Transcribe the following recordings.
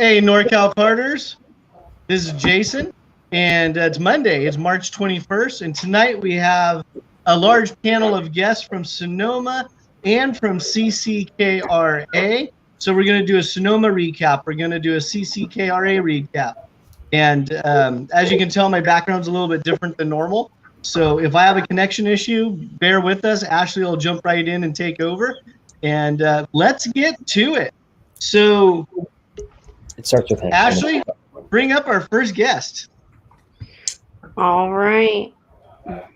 Hey, NorCal Partners. This is Jason, and it's Monday. It's March 21st, and tonight we have a large panel of guests from Sonoma and from CCKRA. So we're going to do a Sonoma recap. We're going to do a CCKRA recap. And as you can tell, my background's a little bit different than normal. So if I have a connection issue, bear with us. Ashley will jump right in and take over. And let's get to it. So it starts with him. Ashley, bring up our first guest. All right. Where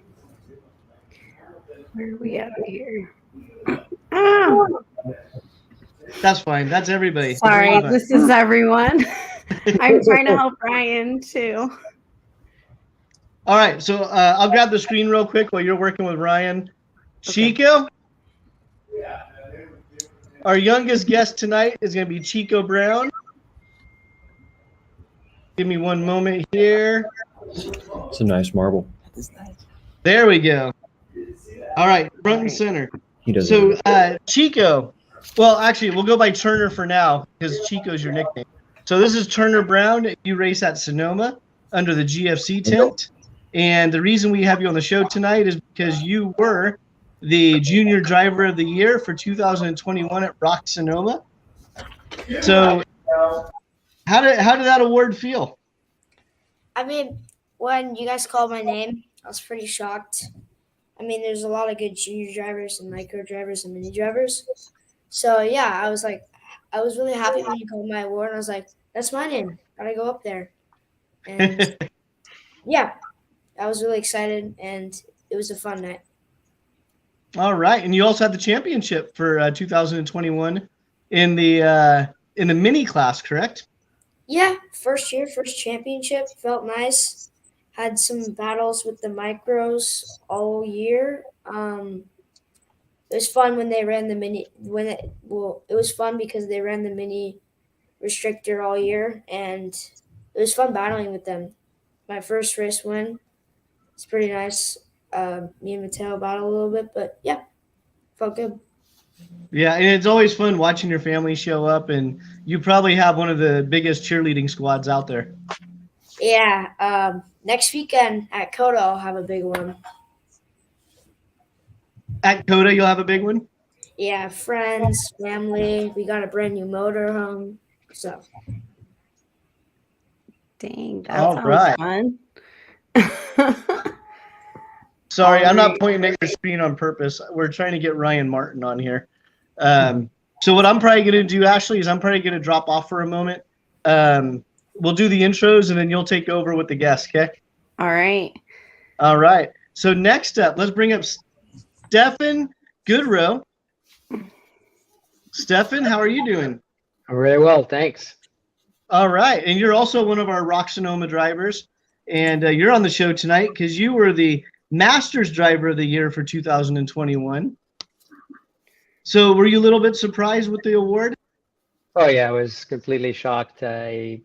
are we at here? Oh. That's fine. That's everybody. Sorry, this is everyone. I'm trying to help Ryan too. All right, so I'll grab the screen real quick while you're working with Ryan. Okay. Chico, our youngest guest tonight is going to be Chico Brown. Give me one moment here. It's a nice marble. There we go. All right, front and center. He doesn't. So Chico, well, actually, we'll go by Turner for now because Chico's your nickname. So this is Turner Brown. You race at Sonoma under the GFC tent. And the reason we have you on the show tonight is because you were the Junior Driver of the Year for 2021 at ROK Sonoma. So how did that award feel? I mean, when you guys called my name, I was pretty shocked. I mean, there's a lot of good junior drivers and micro drivers and mini drivers. So, yeah, I was really happy when you called my award. And I was like, that's my name. Gotta go up there. And, yeah, I was really excited, and it was a fun night. All right. And you also had the championship for 2021 in the mini class, correct? Yeah, first championship. Felt nice. Had some battles with the micros all year. It was fun when they ran the mini. It was fun because they ran the mini restrictor all year, and it was fun battling with them. My first race win. It's pretty nice. Me and Mateo battled a little bit, but yeah, felt good. Yeah, and it's always fun watching your family show up, and you probably have one of the biggest cheerleading squads out there. Yeah, next weekend at Coda, I'll have a big one. At Coda, you'll have a big one? Yeah, friends, family. We got a brand new motor home, so. Dang, that sounds fun. Sorry, I'm not pointing at your screen on purpose. We're trying to get Ryan Martin on here. So what I'm probably going to do, Ashley, is I'm probably going to drop off for a moment. We'll do the intros, and then you'll take over with the guests, okay? All right. All right. So next up, let's bring up Stefan Goodrow. Stefan, how are you doing? I'm really well, thanks. All right. And you're also one of our ROK Sonoma drivers. And you're on the show tonight because you were the Masters Driver of the Year for 2021. So were you a little bit surprised with the award? Oh, yeah, I was completely shocked. We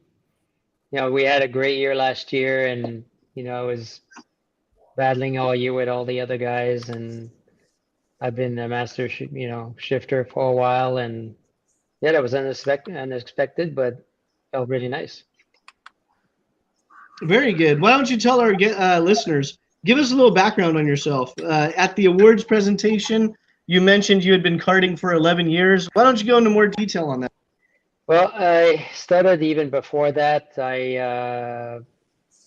had a great year last year, and, I was battling all year with all the other guys, and I've been a master, shifter for a while, and yeah, that was unexpected, but felt really nice. Very good. Why don't you tell our listeners, give us a little background on yourself. At the awards presentation, you mentioned you had been karting for 11 years. Why don't you go into more detail on that? Well, I started even before that.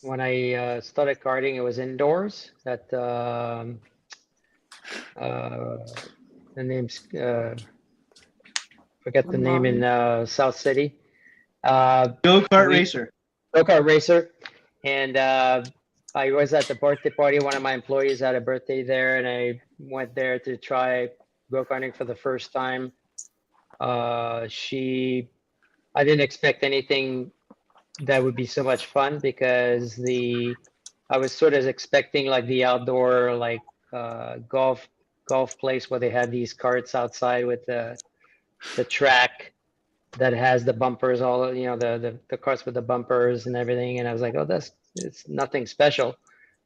When I started karting, it was indoors at the name's forget the name in South City. Go-kart racer. Go-kart racer. And I was at the birthday party. One of my employees had a birthday there, and I went there to try go-karting for the first time. I didn't expect anything that would be so much fun because I was sort of expecting like the outdoor golf place where they had these carts outside with the track that has the bumpers, all the carts with the bumpers and everything, and I was like, oh, it's nothing special,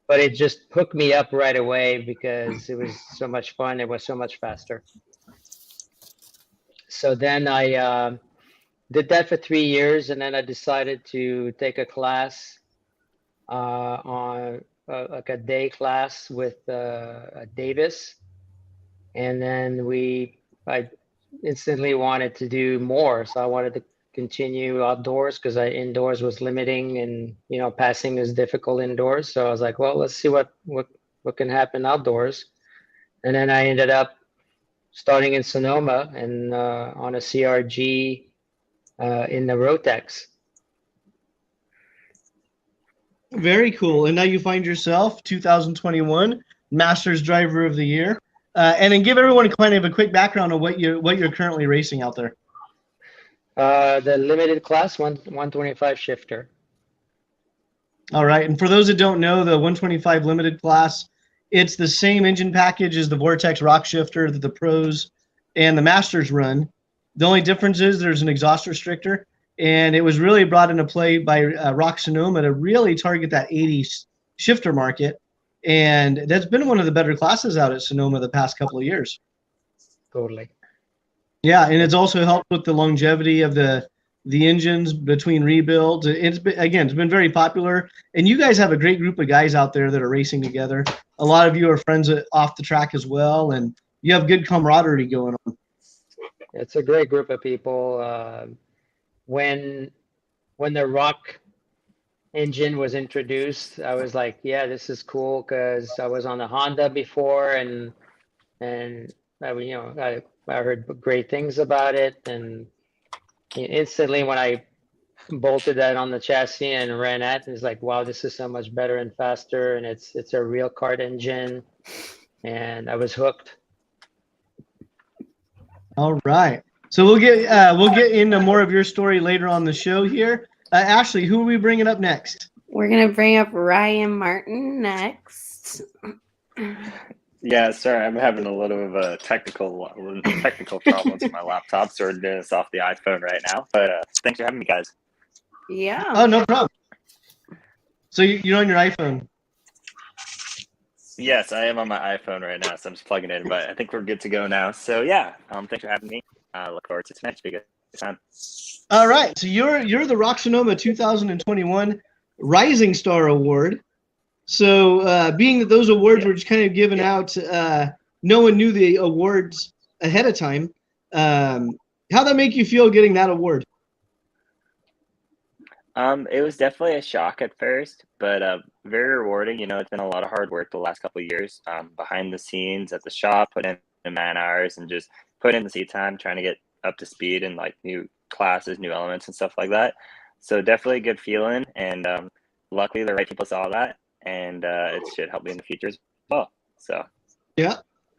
but it just hooked me up right away because it was so much fun. It was so much faster. So then did that for 3 years, and then I decided to take a class on like a day class with Davis, and then I instantly wanted to do more, so I wanted to continue outdoors because indoors was limiting, and passing is difficult indoors. So I was like, well, let's see what can happen outdoors, and then I ended up starting in Sonoma and on a CRG in the Rotex. Very cool. And now you find yourself 2021 Masters Driver of the Year. And then give everyone kind of a quick background on what you're currently racing out there. The limited class 125 shifter. All right. And for those that don't know, the 125 limited class, it's the same engine package as the Vortex ROK shifter that the pros and the Masters run. The only difference is there's an exhaust restrictor, and it was really brought into play by ROK Sonoma to really target that 80 shifter market. And that's been one of the better classes out at Sonoma the past couple of years. Totally. Yeah, and it's also helped with the longevity of the engines between rebuilds. It's been very popular, and you guys have a great group of guys out there that are racing together. A lot of you are friends off the track as well, and you have good camaraderie going on. It's a great group of people. When the ROK engine was introduced, I was like, yeah, this is cool, because I was on the Honda before, and I heard great things about it, and instantly when I bolted that on the chassis and ran it, it's like, wow, this is so much better and faster, and it's a real kart engine, and I was hooked. All right, so we'll get into more of your story later on the show here. Ashley, who are we bringing up next? We're going to bring up Ryan Martin next. Yeah, sorry, I'm having a little of a technical problems with my laptop, so we're doing this off the iPhone right now. But thanks for having me, guys. Yeah. Oh, no problem. So you're on your iPhone? Yes, I am on my iPhone right now, so I'm just plugging in. But I think we're good to go now. So yeah, thanks for having me. I look forward to tonight. Be a good time. All right, so you're the ROK Sonoma 2021 Rising Star Award. So being that those awards were just kind of given out, no one knew the awards ahead of time. How'd that make you feel getting that award? It was definitely a shock at first, but very rewarding. It's been a lot of hard work the last couple of years behind the scenes at the shop, putting in the man hours and just putting in the seat time, trying to get up to speed and like new classes, new elements and stuff like that. So definitely a good feeling, and luckily the right people saw that, and it should help me in the future as well. So yeah,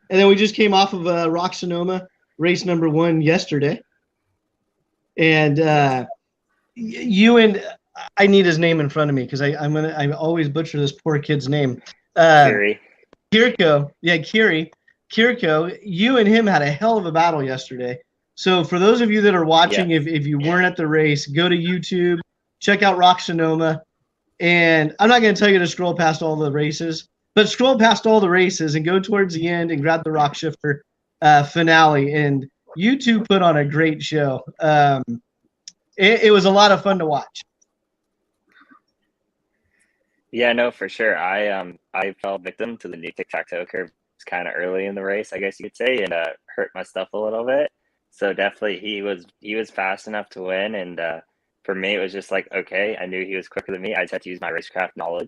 and then we just came off of ROK Sonoma race number 1 yesterday, and you and I need his name in front of me because I always butcher this poor kid's name. Kiriko. Yeah, Kiriko. You and him had a hell of a battle yesterday. So for those of you that are watching, if you weren't at the race, go to YouTube, check out ROK Sonoma, and I'm not going to tell you to scroll past all the races, but scroll past all the races and go towards the end and grab the ROK Shifter finale. And you two put on a great show. It was a lot of fun to watch. Yeah, no, for sure. I fell victim to the new tic-tac-toe curve kind of early in the race, I guess you could say, and hurt my stuff a little bit. So definitely he was fast enough to win, and for me it was just like, okay, I knew he was quicker than me. I just had to use my racecraft knowledge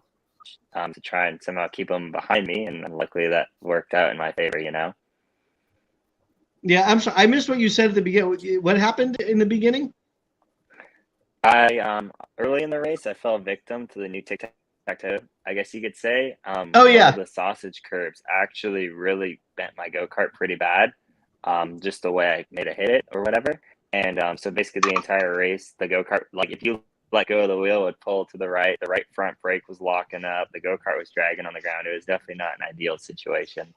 to try and somehow keep him behind me, and luckily that worked out in my favor. Yeah, I'm sorry, I missed what you said at the beginning. What happened in the beginning? I early in the race I fell victim to the new tic-tac-toe, I guess you could say. Oh yeah, the sausage curves actually really bent my go-kart pretty bad. Just the way I made it hit it or whatever. And so basically the entire race, the go-kart, like if you let go of the wheel, it would pull to the right front brake was locking up, the go-kart was dragging on the ground. It was definitely not an ideal situation.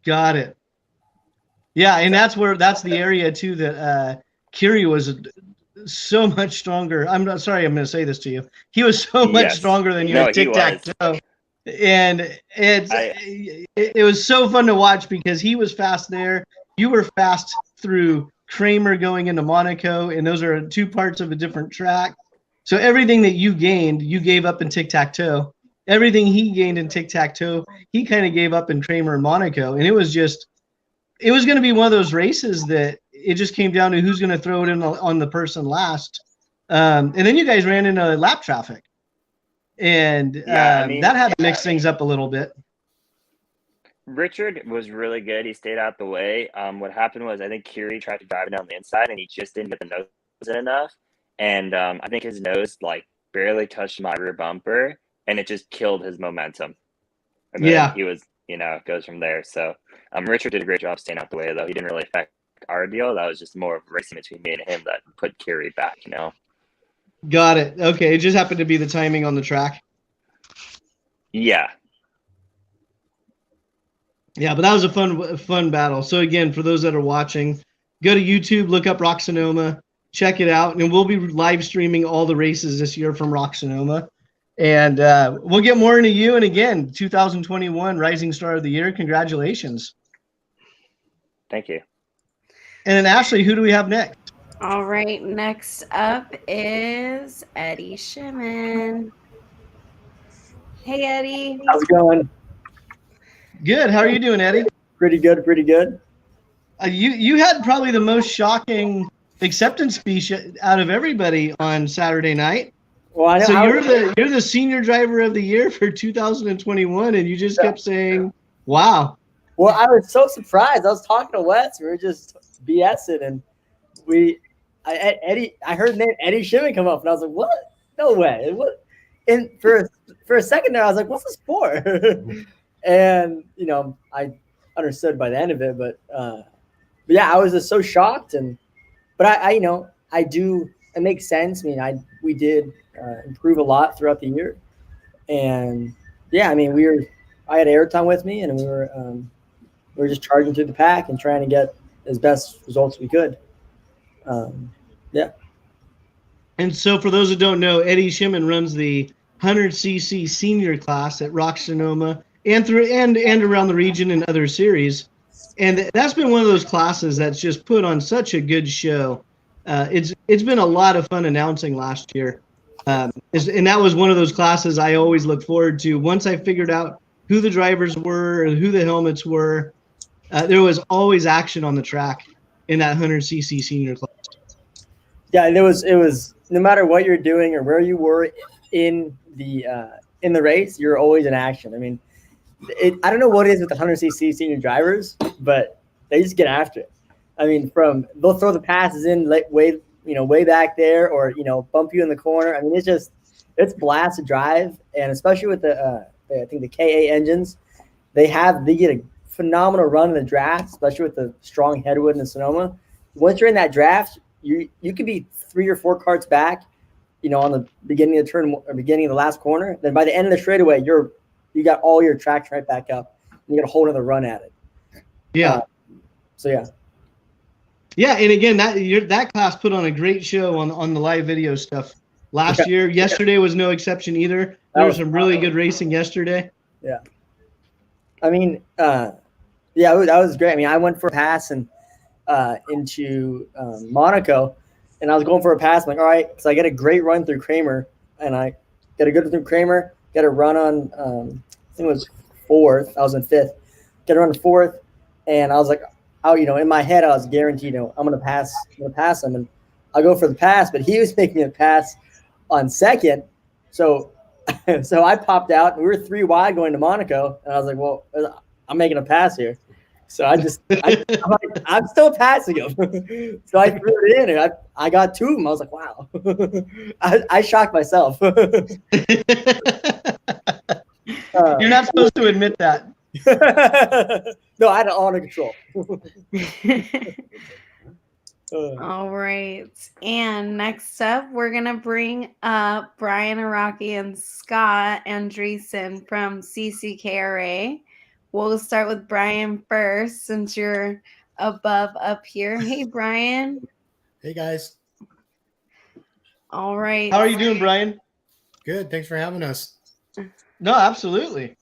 Got it. Yeah, and that's the area too that Kiri was so much stronger. I'm not sorry, I'm going to say this to you. He was so much stronger than you at tic-tac-toe. And it was so fun to watch because he was fast there. You were fast through Kramer going into Monaco, and those are two parts of a different track. So everything that you gained, you gave up in tic-tac-toe. Everything he gained in tic-tac-toe, he kind of gave up in Kramer and Monaco. And it was going to be one of those races that it just came down to who's going to throw it in on the person last. And then you guys ran into lap traffic. And that had to mix things up a little bit. Richard was really good. He stayed out the way. What happened was I think Kiri tried to drive it down the inside, and he just didn't get the nose in enough. And I think his nose like barely touched my rear bumper, and it just killed his momentum. And then he was, it goes from there. So Richard did a great job staying out the way, though. He didn't really affect our deal. That was just more of racing between me and him that put Kiri back, Got it. Okay. It just happened to be the timing on the track. Yeah. Yeah, but that was a fun battle. So again, for those that are watching, go to YouTube, look up ROK Sonoma, check it out, and we'll be live streaming all the races this year from ROK Sonoma. And we'll get more into you. And again, 2021 Rising Star of the Year. Congratulations. Thank you. And then Ashley, who do we have next? All right, next up is Eddie Shimon. Hey, Eddie. How's it going? Good. How are you doing, Eddie? Pretty good, pretty good. You had probably the most shocking acceptance speech out of everybody on Saturday night. Well, I know. So you're the senior driver of the year for 2021, and you just kept saying, "Wow." Well, I was so surprised. I was talking to Wes. We were just BSing, and I heard the name Eddie Shimon come up, and I was like, "What? No way!" What? And for a second there, I was like, "What's this for?" And I understood by the end of it, but yeah, I was just so shocked. But I do. It makes sense. I mean, we did improve a lot throughout the year, and yeah, I mean, I had airtime with me, and we were just charging through the pack and trying to get as best results we could. Yeah. And so, for those that don't know, Eddie Shimon runs the 100cc senior class at ROK Sonoma and around the region and other series. And that's been one of those classes that's just put on such a good show. It's been a lot of fun announcing last year. And that was one of those classes I always look forward to. Once I figured out who the drivers were and who the helmets were, there was always action on the track in that 100cc senior class. Yeah, and it was no matter what you're doing or where you were in the race, you're always in action. I mean, I don't know what it is with the 100cc senior drivers, but they just get after it. I mean, they'll throw the passes in way back there, or bump you in the corner. I mean, it's blast to drive, and especially with I think the KA engines, they get a phenomenal run in the draft, especially with the strong headwood in the Sonoma. Once you're in that draft, you could be 3 or 4 karts back, on the beginning of the turn or beginning of the last corner. Then by the end of the straightaway, you got all your traction right back up. And you got a whole other run at it. Yeah. So yeah. Yeah, and again, that class put on a great show on the live video stuff last year. Yesterday was no exception either. There was some really good racing yesterday. Yeah. I mean, that was great. I mean, I went for a pass and into Monaco, and I was going for a pass. I'm like, all right, so I get a great run through Kramer, and I get a good run through Kramer, get a run on, I think it was 4th. I was in 5th. Get a run to 4th, and I was like, in my head, I was guaranteed, I'm gonna pass him, and I'll go for the pass. But he was making a pass on 2nd, so I popped out, and we were 3 wide going to Monaco, and I was like, well, I'm making a pass here. So I'm like, I'm still passing him. So I threw it in, and I got 2 of them. I was like, wow. I shocked myself. You're not supposed to admit that. No, I had it all under control. All right. And next up, we're going to bring up Brian Araki and Scott Andreessen from CCKRA. We'll start with Brian first, since you're above up here. Hey, Brian. Hey, guys. All right. How are you doing, Brian? Good. Thanks for having us. No, absolutely.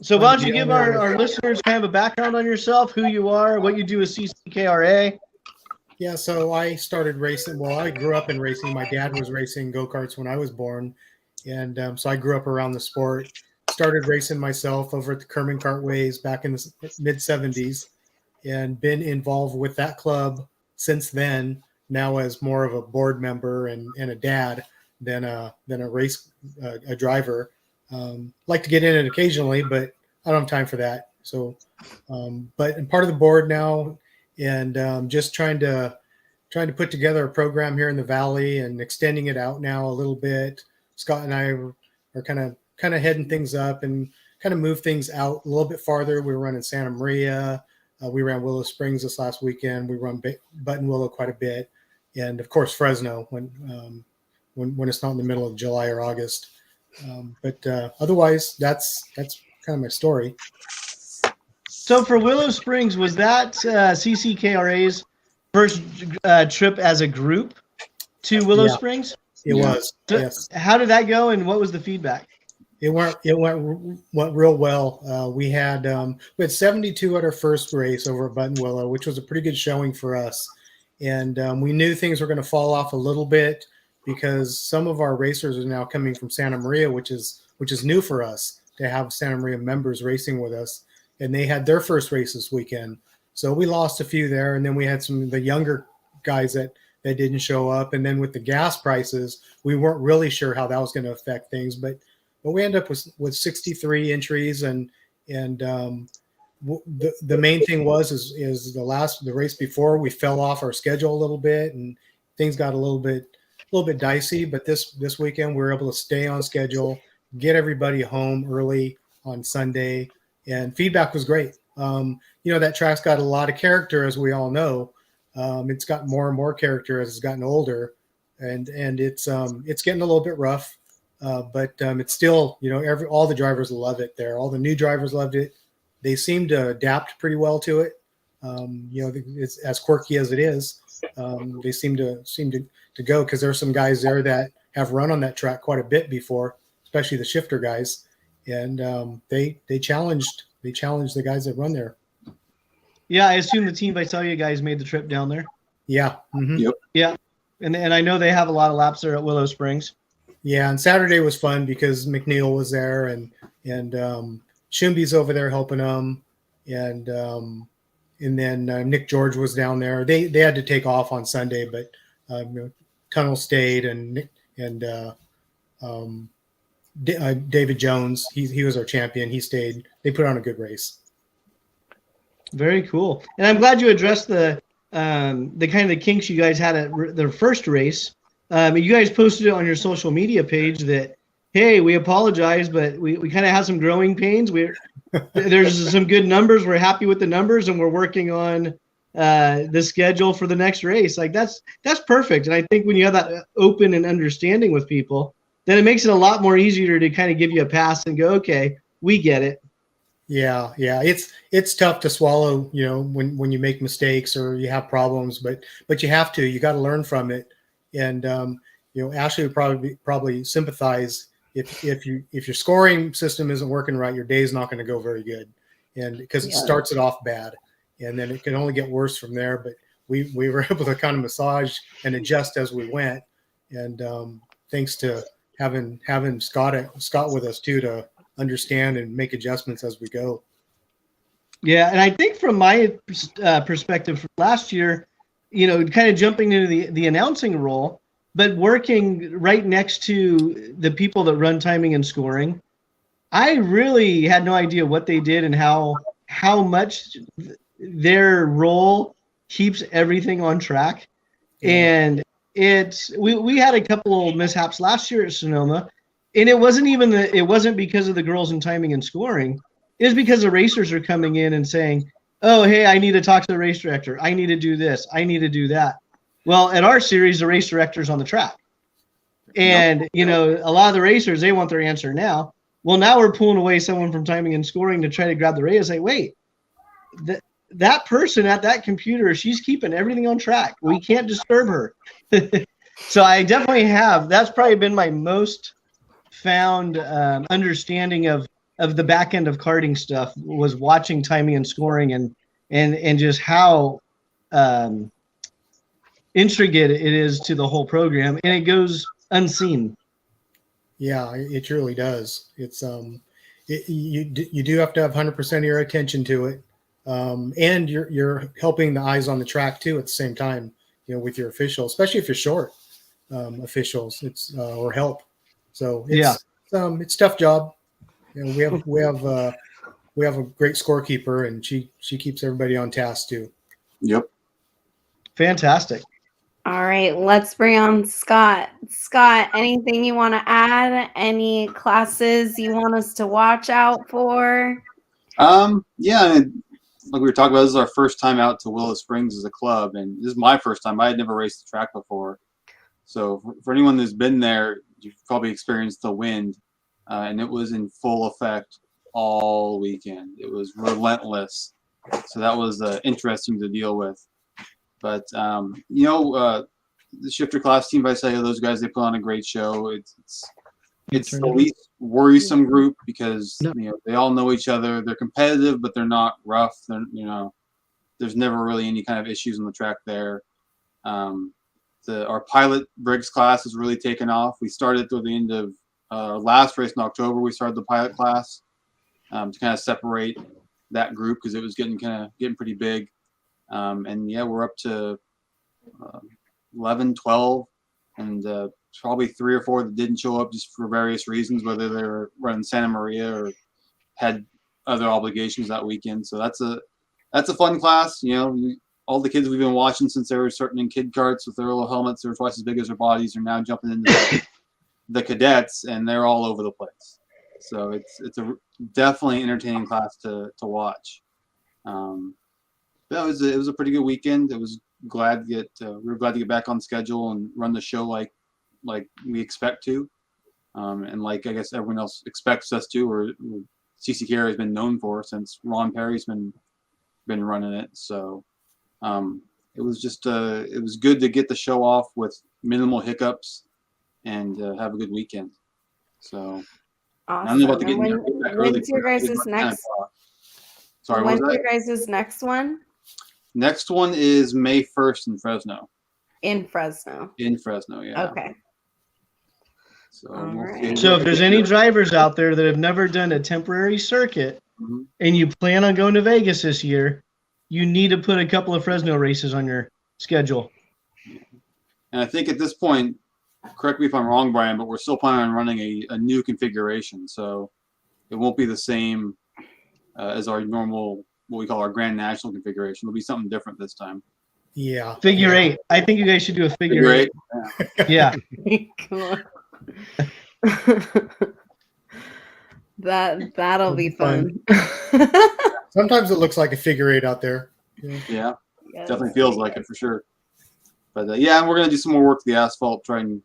So why don't you the give owner our listeners kind of a background on yourself, who you are, what you do with CCKRA? Yeah, so I started racing. Well, I grew up in racing. My dad was racing go-karts when I was born. And so I grew up around the sport. Started racing myself over at the Kerman Kartways back in the mid-'70s and been involved with that club since then, now as more of a board member and a dad than a race a driver. Like to get in it occasionally, but I don't have time for that. So, but I'm part of the board now and just trying to put together a program here in the Valley and extending it out now a little bit. Scott and I are kind of heading things up and kind of move things out a little bit farther. We're running Santa Maria. We ran Willow Springs this last weekend. We run Button Willow quite a bit, and of course Fresno when it's not in the middle of July or August. But otherwise, that's kind of my story. So for Willow Springs, was that CCKRA's first trip as a group to Willow Springs? It was. So yes. How did that go, and what was the feedback? It went real well. We had 72 at our first race over at Button Willow, which was a pretty good showing for us. And we knew things were going to fall off a little bit because some of our racers are now coming from Santa Maria, which is new for us to have Santa Maria members racing with us. And they had their first race this weekend. So we lost a few there. And then we had some of the younger guys that didn't show up. And then with the gas prices, we weren't really sure how that was going to affect things. But we ended up with 63 entries. And the main thing is the race before we fell off our schedule a little bit and things got a little bit dicey. But this weekend we were able to stay on schedule, get everybody home early on Sunday. And feedback was great. That track's got a lot of character, as we all know. It's got more and more character as it's gotten older, and it's getting a little bit rough. But it's still, all the drivers love it there. All the new drivers loved it. They seem to adapt pretty well to it. It's as quirky as it is. They seem to go because there's some guys there that have run on that track quite a bit before, especially the shifter guys. And they challenged the guys that run there. Yeah, I assume the Team Vitalia guys made the trip down there. Yeah. Mm-hmm. Yep. Yeah, and I know they have a lot of laps there at Willow Springs. Yeah, and Saturday was fun because McNeil was there and Shumbi's over there helping them, and then Nick George was down there. They had to take off on Sunday, but Tunnel stayed and David Jones, he was our champion. He stayed. They put on a good race. Very cool. And I'm glad you addressed the kind of the kinks you guys had at their first race. You guys posted it on your social media page that, hey, we apologize, but we kind of had some growing pains. There's some good numbers. We're happy with the numbers, and we're working on the schedule for the next race. Like that's perfect. And I think when you have that open and understanding with people, then it makes it a lot more easier to kind of give you a pass and go, okay, we get it. Yeah. It's tough to swallow, when you make mistakes or you have problems, but you have to. You got to learn from it. And Ashley would probably sympathize if your scoring system isn't working right, your day is not going to go very good, and because it starts it off bad, and then it can only get worse from there. But we were able to kind of massage and adjust as we went, and thanks to having Scott with us too to understand and make adjustments as we go. Yeah, and I think from my perspective from last year, kind of jumping into the announcing role, but working right next to the people that run timing and scoring, I really had no idea what they did and how much their role keeps everything on track. Yeah. And we had a couple of mishaps last year at Sonoma, and it wasn't because of the girls in timing and scoring. It was because the racers are coming in and saying, oh, hey, I need to talk to the race director. I need to do this. I need to do that. Well, at our series, the race director's on the track. And, a lot of the racers, they want their answer now. Well, now we're pulling away someone from timing and scoring to try to grab the race and say, wait, that person at that computer, she's keeping everything on track. We can't disturb her. So I definitely have. That's probably been my most found understanding of of the back end of karting stuff was watching timing and scoring and just how intricate it is to the whole program, and it goes unseen. Yeah, it truly does. It's you do have to have 100% of your attention to it, and you're helping the eyes on the track too at the same time. With your officials, especially if you're short officials, it's or help. So it's a tough job. We have a great scorekeeper, and she keeps everybody on task too. Yep. Fantastic. All right, let's bring on Scott. Scott, anything you want to add? Any classes you want us to watch out for? Yeah, like we were talking about, this is our first time out to Willow Springs as a club, and this is my first time. I had never raced the track before. So for anyone who's been there, you've probably experienced the wind, and it was in full effect all weekend. It was relentless. So that was interesting to deal with. But, the shifter class team, if I say those guys, they put on a great show. It's the least worrisome group because, they all know each other. They're competitive, but they're not rough. There's never really any kind of issues on the track there. Our pilot Briggs class has really taken off. We started through the end of our last race in October. We started the pilot class to kind of separate that group because it was getting pretty big. We're up to 11, 12, and probably 3 or 4 that didn't show up just for various reasons, whether they were running Santa Maria or had other obligations that weekend. So that's a fun class. All the kids we've been watching since they were starting in kid karts with their little helmets that are twice as big as their bodies are now jumping into the cadets, and they're all over the place. So it's a definitely entertaining class to watch. It was a pretty good weekend. We were glad to get back on schedule and run the show like we expect to, and like I guess everyone else expects us to, or CCKRA has been known for since Ron Perry's been running it. So it was good to get the show off with minimal hiccups and have a good weekend. So awesome. I'm about to get back early. When's your guys' next? Sorry, when's your guys' next one? Next one is May 1st in Fresno. In Fresno, yeah. Okay. So, right. So if there's any drivers out there that have never done a temporary circuit and you plan on going to Vegas this year, you need to put a couple of Fresno races on your schedule. And I think at this point, correct me if I'm wrong, Brian, but we're still planning on running a new configuration. So it won't be the same as our normal, what we call our Grand National configuration. It'll be something different this time. Yeah. Figure 8. I think you guys should do a figure 8. Yeah. Come on. That'll be fun. Sometimes it looks like a figure 8 out there. Yeah. Definitely feels like it for sure. But we're going to do some more work to the asphalt, try and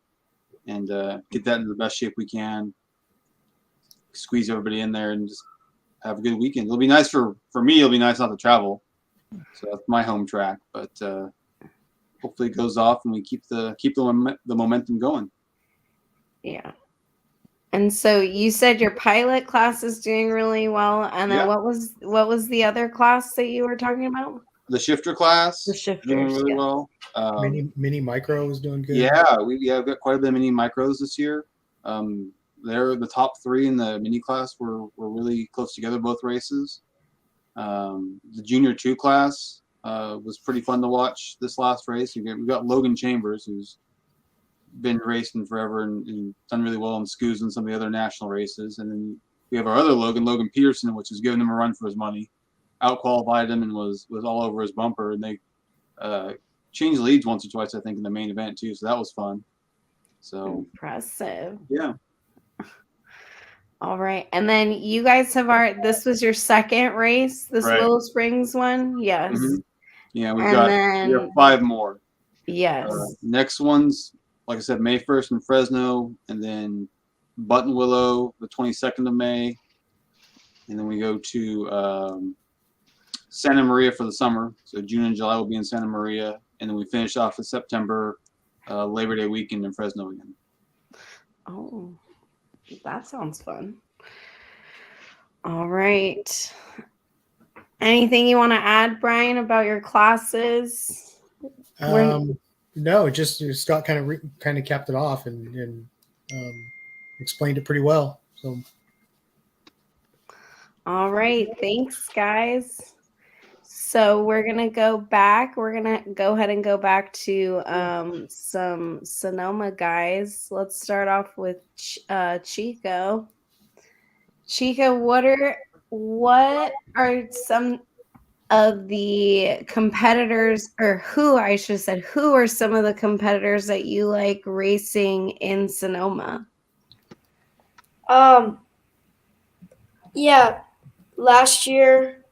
get that into the best shape we can. Squeeze everybody in there and just have a good weekend. It'll be nice for me. It'll be nice not to travel. So that's my home track, but hopefully it goes off and we keep the momentum going. Yeah. And so you said your pilot class is doing really well, and then what was the other class that you were talking about? The shifter class. The shifters doing really well. Mini micro is doing good. Yeah, we've got quite a bit of mini micros this year. They're the top 3 in the mini class. We're really close together both races. The junior 2 class was pretty fun to watch this last race. We've got Logan Chambers, who's been racing forever and done really well in SCUs and some of the other national races. And then we have our other Logan Peterson, which is giving him a run for his money. Out-qualified him and was all over his bumper. And they changed leads once or twice, I think, in the main event too. So that was fun. So impressive. Yeah. All right. And then you guys this was your second race, this Willow Springs one? Yes. Mm-hmm. Yeah, we have 5 more. Yes. Next one's, like I said, May 1st in Fresno, and then Button Willow the 22nd of May. And then we go to Santa Maria for the summer. So June and July will be in Santa Maria. And then we finish off in September, Labor Day weekend in Fresno again. Oh, that sounds fun. All right. Anything you want to add, Brian, about your classes? No, just Scott kind of capped it off and explained it pretty well. So, all right. Thanks, guys. So we're gonna go back. We're gonna go ahead and go back to some Sonoma guys. Let's start off with Chico. Chico, what are some of the competitors, or who I should have said, who are some of the competitors that you like racing in Sonoma? Yeah, last year,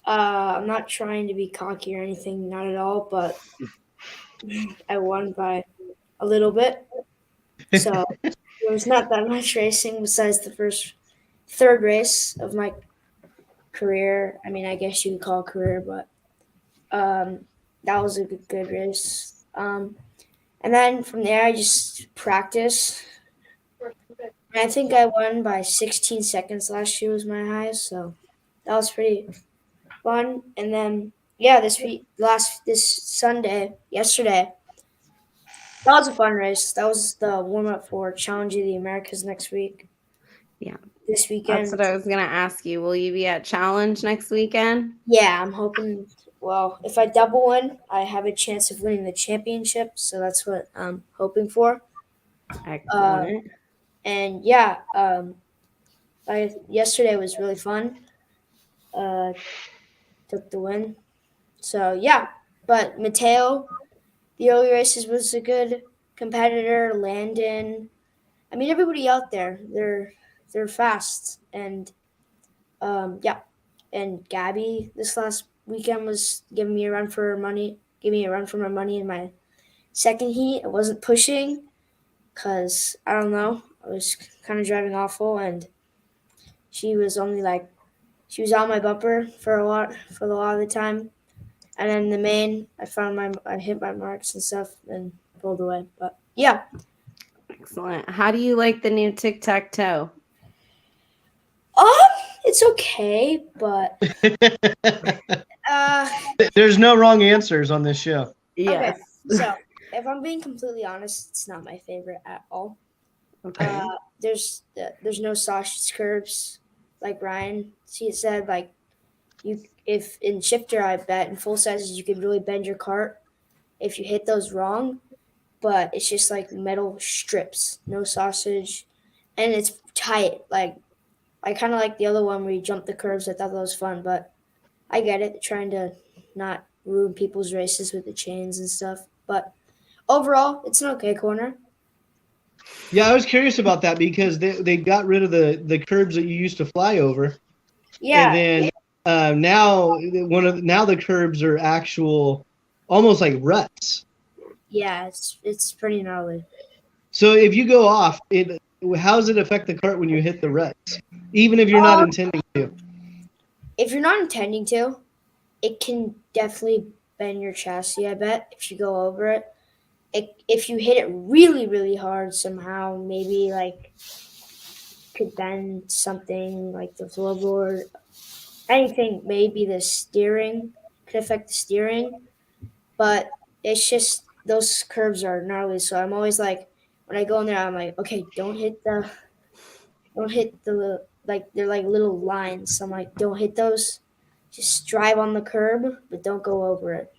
I'm not trying to be cocky or anything, not at all, but I won by a little bit. So there was not that much racing besides the third race of my career. I mean, I guess you could call it career, but that was a good race. And then from there, I just practice. And I think I won by 16 seconds last year was my highest, so that was pretty fun. And then this yesterday, that was a fun race. That was the warm up for Challenge of the Americas next week. Yeah. This weekend. That's what I was gonna ask you. Will you be at Challenge next weekend? Yeah, I'm hoping. Well, if I double win, I have a chance of winning the championship. So that's what I'm hoping for. Excellent. And yeah, yesterday was really fun. Took the win. So yeah, but Mateo, the early races was a good competitor. Landon, I mean everybody out there, they're fast, and yeah, and Gabby this last weekend was giving me a run for money, my money in my second heat. I wasn't pushing because I don't know, I was kind of driving awful, and she was on my bumper for a lot of the time. And then the main, I hit my marks and stuff and pulled away. But yeah. Excellent. How do you like the new tic-tac-toe? It's okay, but there's no wrong answers on this show. Yes. Okay. So if I'm being completely honest, it's not my favorite at all. Okay. There's no sausage curves, like Ryan said. Like if in shifter, I bet in full sizes you could really bend your cart if you hit those wrong. But it's just like metal strips, no sausage, and it's tight. Like I kind of like the other one where you jump the curves. I thought that was fun, but I get it, trying to not ruin people's races with the chains and stuff. But overall, it's an okay corner. Yeah, I was curious about that because they got rid of the curbs that you used to fly over. Yeah. And then now the curbs are actual, almost like ruts. Yeah, it's pretty gnarly. So if you go off, how does it affect the cart when you hit the ruts, even if you're not intending to? If you're not intending to, it can definitely bend your chassis, I bet, if you go over it. If you hit it really, really hard somehow, maybe like could bend something like the floorboard. Anything, maybe the steering could affect the steering. But it's just those curves are gnarly. So I'm always like, when I go in there, I'm like, okay, don't hit the like they're like little lines. So I'm like, don't hit those. Just drive on the curb, but don't go over it.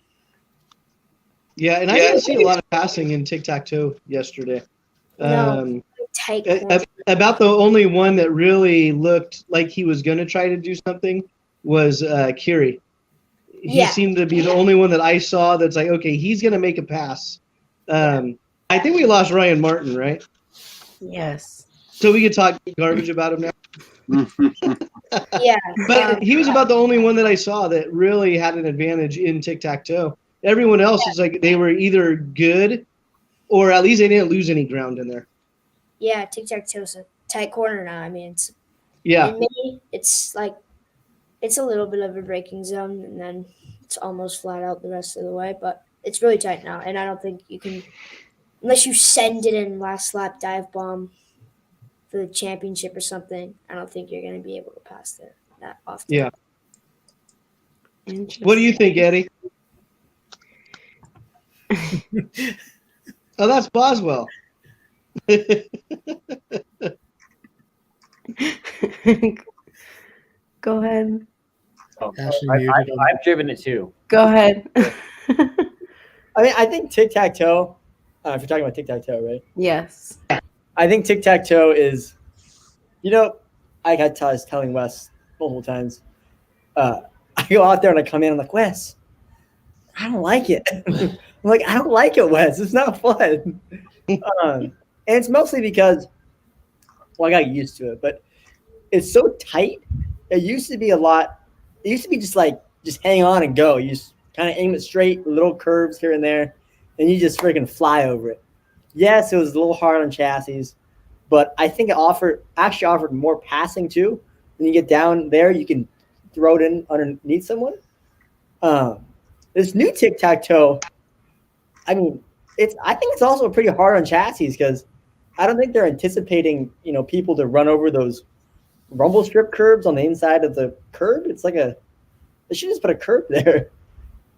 Yeah, and I didn't see a lot of passing in tic-tac-toe yesterday. No, tight. About the only one that really looked like he was going to try to do something was Kiri. He seemed to be the only one that I saw that's like, okay, he's going to make a pass. I think we lost Ryan Martin, right? Yes. So we could talk garbage about him now. Yeah. But he was about the only one that I saw that really had an advantage in tic-tac-toe. Everyone else is like they were either good or at least they didn't lose any ground in there. Yeah, tic-tac-toe's a tight corner now. I mean, in me, it's like it's a little bit of a braking zone, and then it's almost flat out the rest of the way. But it's really tight now, and I don't think you can, unless you send it in last lap dive bomb for the championship or something, I don't think you're going to be able to pass there that often. Yeah. What do you think, Eddie? Oh, that's Boswell. Go ahead. Oh, Ashley I, muted him. I've driven it too. Go ahead. I mean, I think tic-tac-toe, if you're talking about tic-tac-toe, right? Yes. I think tic-tac-toe is, I was telling Wes multiple times, I go out there and I come in, I'm like, Wes, I don't like it. I'm like, I don't like it, Wes. It's not fun. And it's mostly because, I got used to it, but it's so tight. It used to be just hang on and go. You just kind of aim it straight, little curves here and there, and you just freaking fly over it. Yes, it was a little hard on chassis, but I think it actually offered more passing too. When you get down there, you can throw it in underneath someone. This new tic-tac-toe, I think it's also pretty hard on chassis because I don't think they're anticipating, people to run over those rumble strip curbs on the inside of the curb. It's like they should just put a curb there.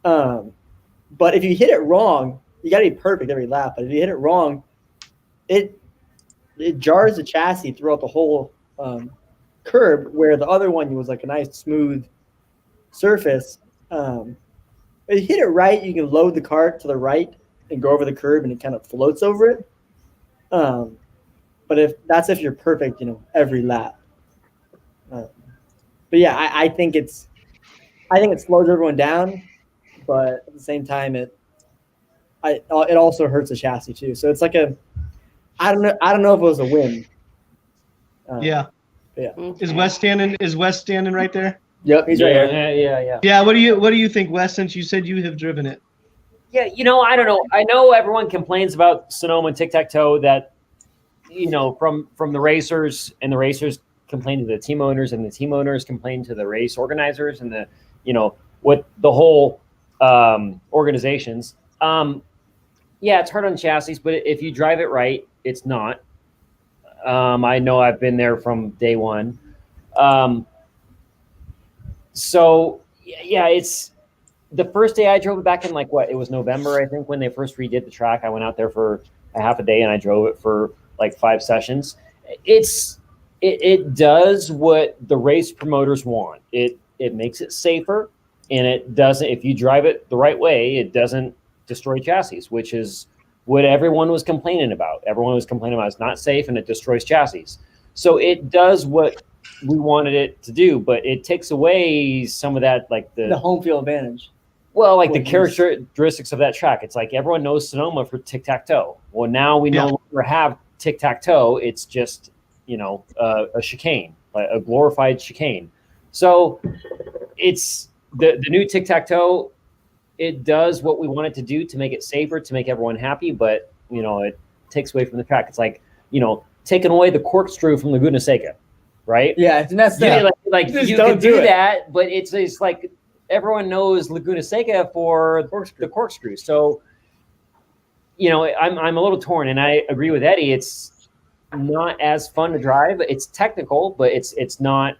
But if you hit it wrong, you got to be perfect every lap. But if you hit it wrong, it jars the chassis throughout the whole curb, where the other one was like a nice smooth surface. If you hit it right, you can load the cart to the right and go over the curb, and it kind of floats over it. But if you're perfect, every lap. But yeah, I think it slows everyone down, but at the same time, it also hurts the chassis too. So it's like I don't know if it was a win. Yeah. Yeah. Is Wes standing right there? Yep, he's right here. Yeah. Yeah. What do you think, Wes? Since you said you have driven it. Yeah, I don't know. I know everyone complains about Sonoma and tic-tac-toe that, from the racers, and the racers complain to the team owners, and the team owners complain to the race organizers, and what the whole organizations. Yeah, it's hard on chassis, but if you drive it right, it's not. I know I've been there from day one. So yeah, it's the first day I drove it back in it was November, I think, when they first redid the track. I went out there for a half a day and I drove it for 5 sessions. It does what the race promoters want. It makes it safer, and it doesn't, if you drive it the right way, it doesn't destroy chassis, which is what everyone was complaining about. Everyone was complaining about it's not safe and it destroys chassis. So it does what we wanted it to do, but it takes away some of that, the home field advantage. Well, the characteristics of that track. It's like everyone knows Sonoma for tic-tac-toe. Well, now we no longer have tic-tac-toe. It's just, a chicane, a glorified chicane. So it's the new tic-tac-toe. It does what we want it to do to make it safer, to make everyone happy, but, it takes away from the track. It's taking away the corkscrew from Laguna Seca, right? Yeah, it's messed up. You can do that, but it's like everyone knows Laguna Seca for the corkscrew. So, I'm a little torn, and I agree with Eddie. It's not as fun to drive. It's technical, but it's not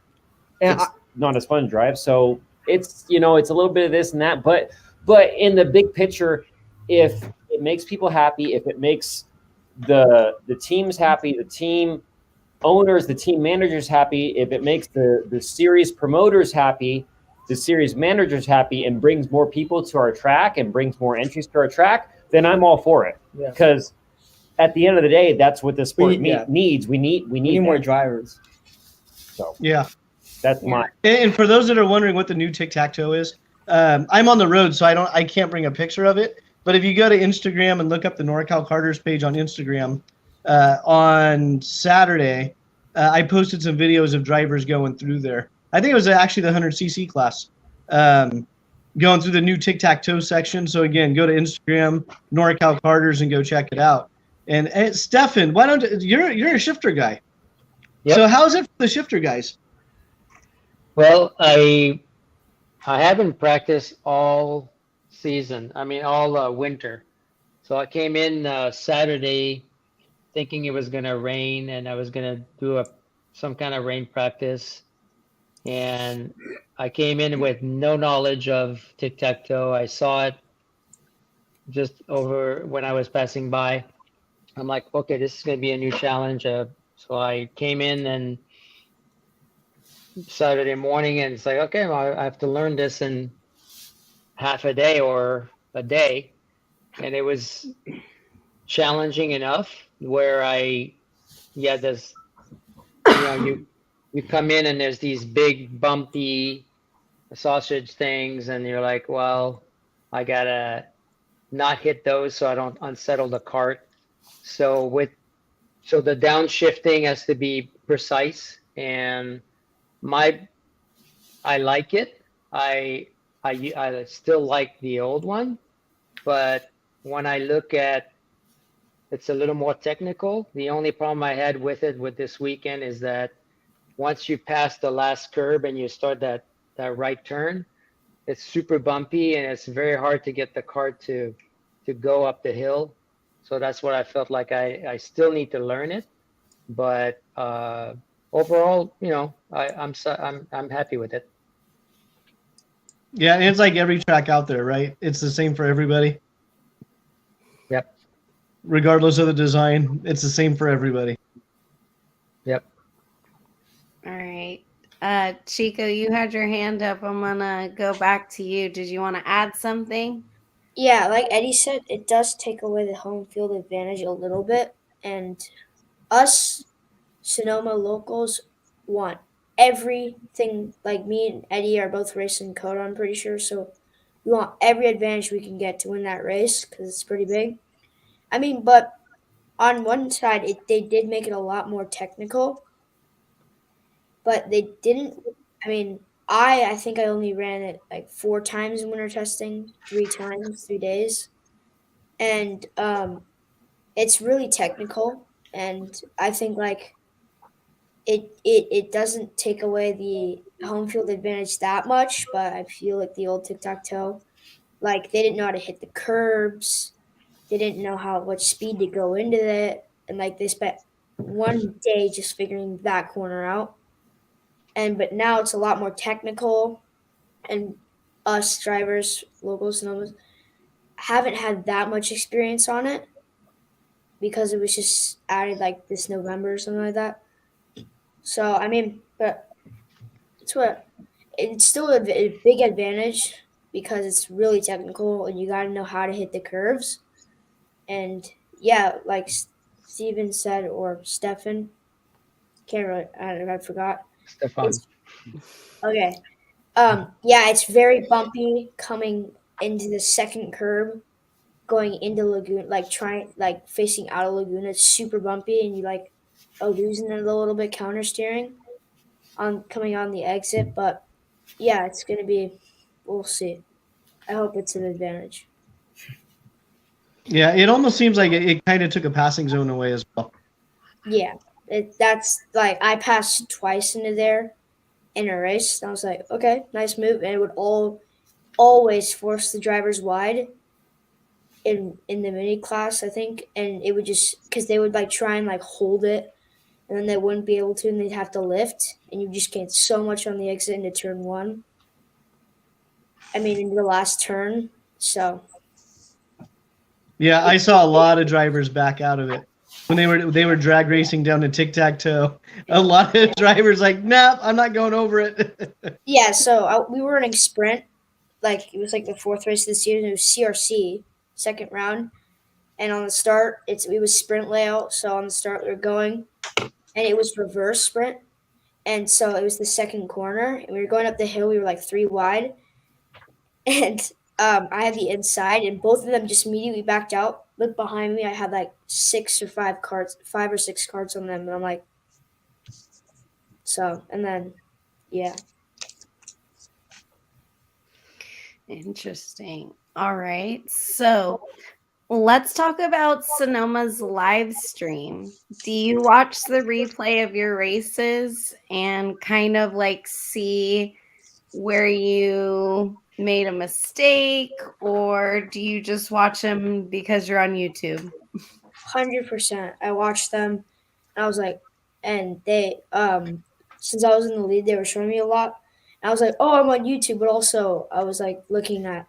not as fun to drive. So it's it's a little bit of this and that, but in the big picture, if it makes people happy, if it makes the teams happy, the team owners, the team managers happy, if it makes the series promoters happy, the series managers happy, and brings more people to our track and brings more entries to our track, then I'm all for it. Because at the end of the day, that's what this sport needs. We need more drivers. So yeah, that's my. And for those that are wondering what the new tic-tac-toe is, I'm on the road, so I can't bring a picture of it. But if you go to Instagram and look up the NorCal Karters page on Instagram, on Saturday, I posted some videos of drivers going through there. I think it was actually the 100cc class, going through the new tic-tac-toe section. So again, go to Instagram, NorCal Karters, and go check it out. And Stefan, why don't you're a shifter guy? Yep. So how's it for the shifter guys? Well, I haven't practiced all season. I mean, all winter. So I came in Saturday thinking it was gonna rain, and I was gonna do some kind of rain practice. And I came in with no knowledge of tic-tac-toe. I saw it just over when I was passing by. I'm like, okay, this is gonna be a new challenge. So I came in and Saturday morning, and it's like, okay, well, I have to learn this in half a day or a day. And it was challenging enough where there's, you come in and there's these big bumpy sausage things, and you're like, well, I gotta not hit those so I don't unsettle the cart. So the downshifting has to be precise, and I like it. I still like the old one, but when I look at it's a little more technical. The only problem I had with it with this weekend is that once you pass the last curb and you start that right turn, it's super bumpy and it's very hard to get the cart to go up the hill. So that's what I felt like I still need to learn it. But overall, I'm happy with it. Yeah, and it's like every track out there, right? It's the same for everybody. Yep. Regardless of the design, it's the same for everybody. Yep. All right. Chico, you had your hand up. I'm going to go back to you. Did you want to add something? Yeah, like Eddie said, it does take away the home field advantage a little bit. And us Sonoma locals want everything. Like me and Eddie are both racing Kart, I'm pretty sure. So we want every advantage we can get to win that race because it's pretty big. I mean, but on one side, they did make it a lot more technical. But they didn't. I mean, I think I only ran it like 4 times in winter testing, 3 times, 3 days, and it's really technical. And I think like it doesn't take away the home field advantage that much, but I feel like the old tic-tac-toe, like they didn't know how to hit the curbs, they didn't know what speed to go into it, and like they spent one day just figuring that corner out. But now it's a lot more technical, and us drivers, locals, and haven't had that much experience on it because it was just added like this November or something like that. So I mean, but it's still a big advantage because it's really technical and you got to know how to hit the curves. And yeah, like Steven said, or Stefan, can't really, I forgot. Stefan. Okay. Yeah, it's very bumpy coming into the second curb, going into Laguna, like facing out of Laguna. It's super bumpy, and you like are losing it a little bit counter steering on coming on the exit. But yeah, it's gonna be. We'll see. I hope it's an advantage. Yeah, it almost seems like it kind of took a passing zone away as well. Yeah, that's like I passed twice into there in a race. And I was like, okay, nice move, and it would always force the drivers wide in the mini class, I think, and it would just because they would like try and like hold it, and then they wouldn't be able to, and they'd have to lift, and you just gain so much on the exit into turn 1. I mean, in the last turn. So. Yeah, I saw a lot of drivers back out of it when they were drag racing down to tic-tac-toe. A lot of drivers like, nope, I'm not going over it. Yeah, so we were running sprint, like it was like the 4th race of the season. It was CRC, second round, and on the start it was sprint layout. So on the start we were going, and it was reverse sprint, and so it was the second corner, and we were going up the hill. We were like 3 wide, and I had the inside, and both of them just immediately backed out. Look behind me, I had like 5 or 6 carts on them, and I'm like, so, and then, yeah. Interesting. All right. So let's talk about Sonoma's live stream. Do you watch the replay of your races and kind of like see where you made a mistake, or do you just watch them because you're on YouTube? 100%. I watched them. And I was like, and they, since I was in the lead, they were showing me a lot. And I was like, oh, I'm on YouTube, but also I was like looking at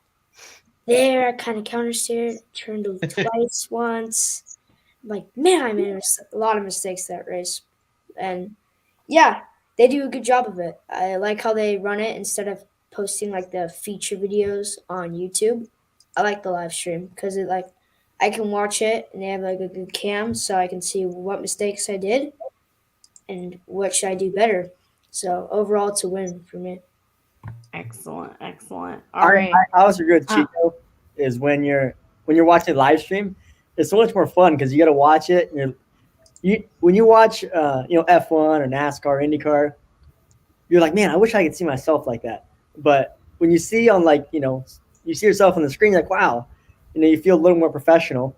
there. I kind of countersteered, turned twice once. I'm like, man, I made a lot of mistakes that race. And yeah, they do a good job of it. I like how they run it instead of posting like the feature videos on YouTube. I like the live stream because it like I can watch it and they have like a good cam so I can see what mistakes I did and what should I do better. So overall, it's a win for me. Excellent. All right. I also agree with Chico is when you're watching live stream, it's so much more fun because you got to watch it. And when you watch F1 or NASCAR, IndyCar, you're like, man, I wish I could see myself like that. But when you see on you see yourself on the screen, like, wow, you feel a little more professional.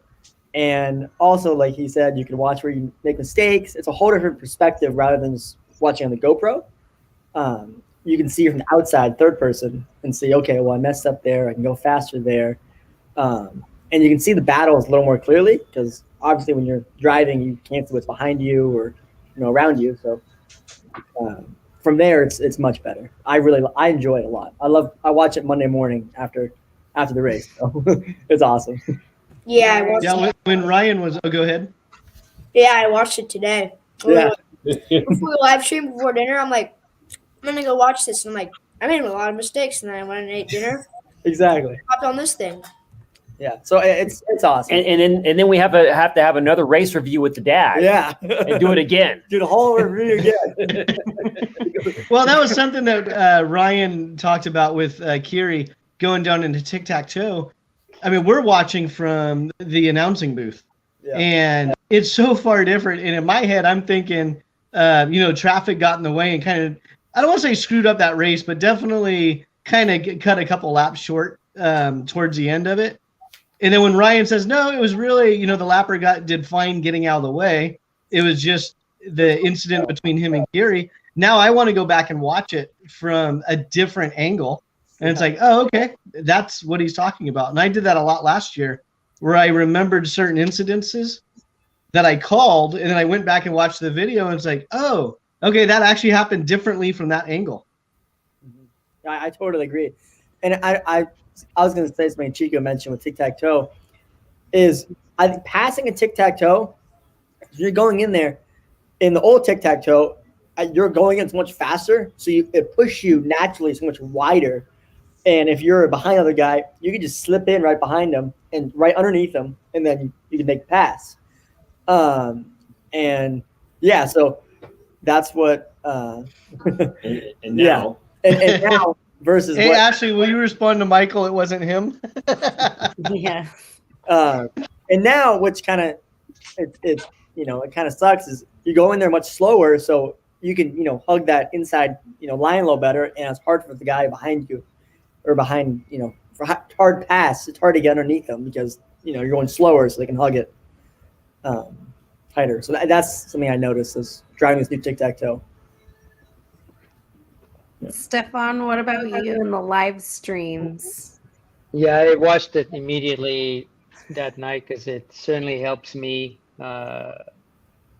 And also, like he said, you can watch where you make mistakes. It's a whole different perspective rather than just watching on the GoPro. You can see from the outside, third person, and see, okay, well, I messed up there. I can go faster there. And you can see the battles a little more clearly because obviously when you're driving, you can't see what's behind you or around you. So from there, it's much better. I enjoy it a lot. I watch it Monday morning after the race. So it's awesome. Yeah, I watched it. When Ryan was, go ahead. Yeah, I watched it today. Yeah. Before the live stream, before dinner, I'm like, I'm gonna go watch this. And I'm like, I made a lot of mistakes, and then I went and ate dinner. Exactly. Hopped on this thing. Yeah. So it's awesome. And then we have to have another race review with the dad. Yeah. And do it again. Do the whole review again. Well, that was something that Ryan talked about with Kiri going down into tic-tac-toe. I mean, we're watching from the announcing booth, and it's so far different. And in my head, I'm thinking, traffic got in the way and kind of, I don't want to say screwed up that race, but definitely kind of cut a couple laps short towards the end of it. And then when Ryan says, no, it was really, the lapper did fine getting out of the way. It was just the incident between him and Kiri. Now I want to go back and watch it from a different angle. And it's like, oh, okay, that's what he's talking about. And I did that a lot last year where I remembered certain incidences that I called, and then I went back and watched the video, and it's like, oh, okay, that actually happened differently from that angle. I totally agree. And I was going to say something Chico mentioned with tic-tac-toe is I think passing a tic-tac-toe, you're going in there, in the old tic-tac-toe, you're going in so much faster, so it pushes you naturally so much wider. And if you're behind the other guy, you can just slip in right behind him and right underneath him, and then you can make the pass. And yeah, so that's what. And now, and now versus. Hey, Ashley, will you respond to Michael? It wasn't him. Yeah. And now, which kind of it kind of sucks is you go in there much slower, so you can hug that inside line a little better, and it's hard for the guy behind you. Or behind, for hard pass, it's hard to get underneath them because, you're going slower so they can hug it tighter. So that's something I noticed is driving this new tic-tac-toe. Yeah. Stefan, what about you in the live streams? Yeah, I watched it immediately that night because it certainly helps me. The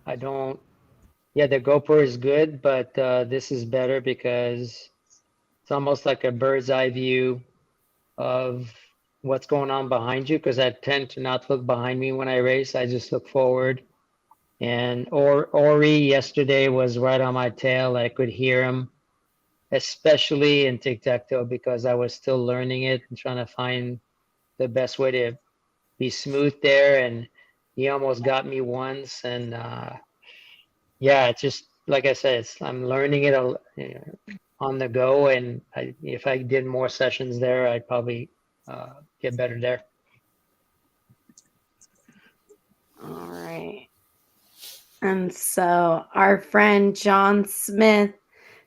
GoPro is good, but this is better because it's almost like a bird's eye view of what's going on behind you because I tend to not look behind me when I race. I just look forward. And Ori yesterday was right on my tail. I could hear him, especially in tic-tac-toe because I was still learning it and trying to find the best way to be smooth there. And he almost got me once. And it's just, like I said, I'm learning it on the go, and if I did more sessions there, I'd probably get better there. All right. And so our friend John Smith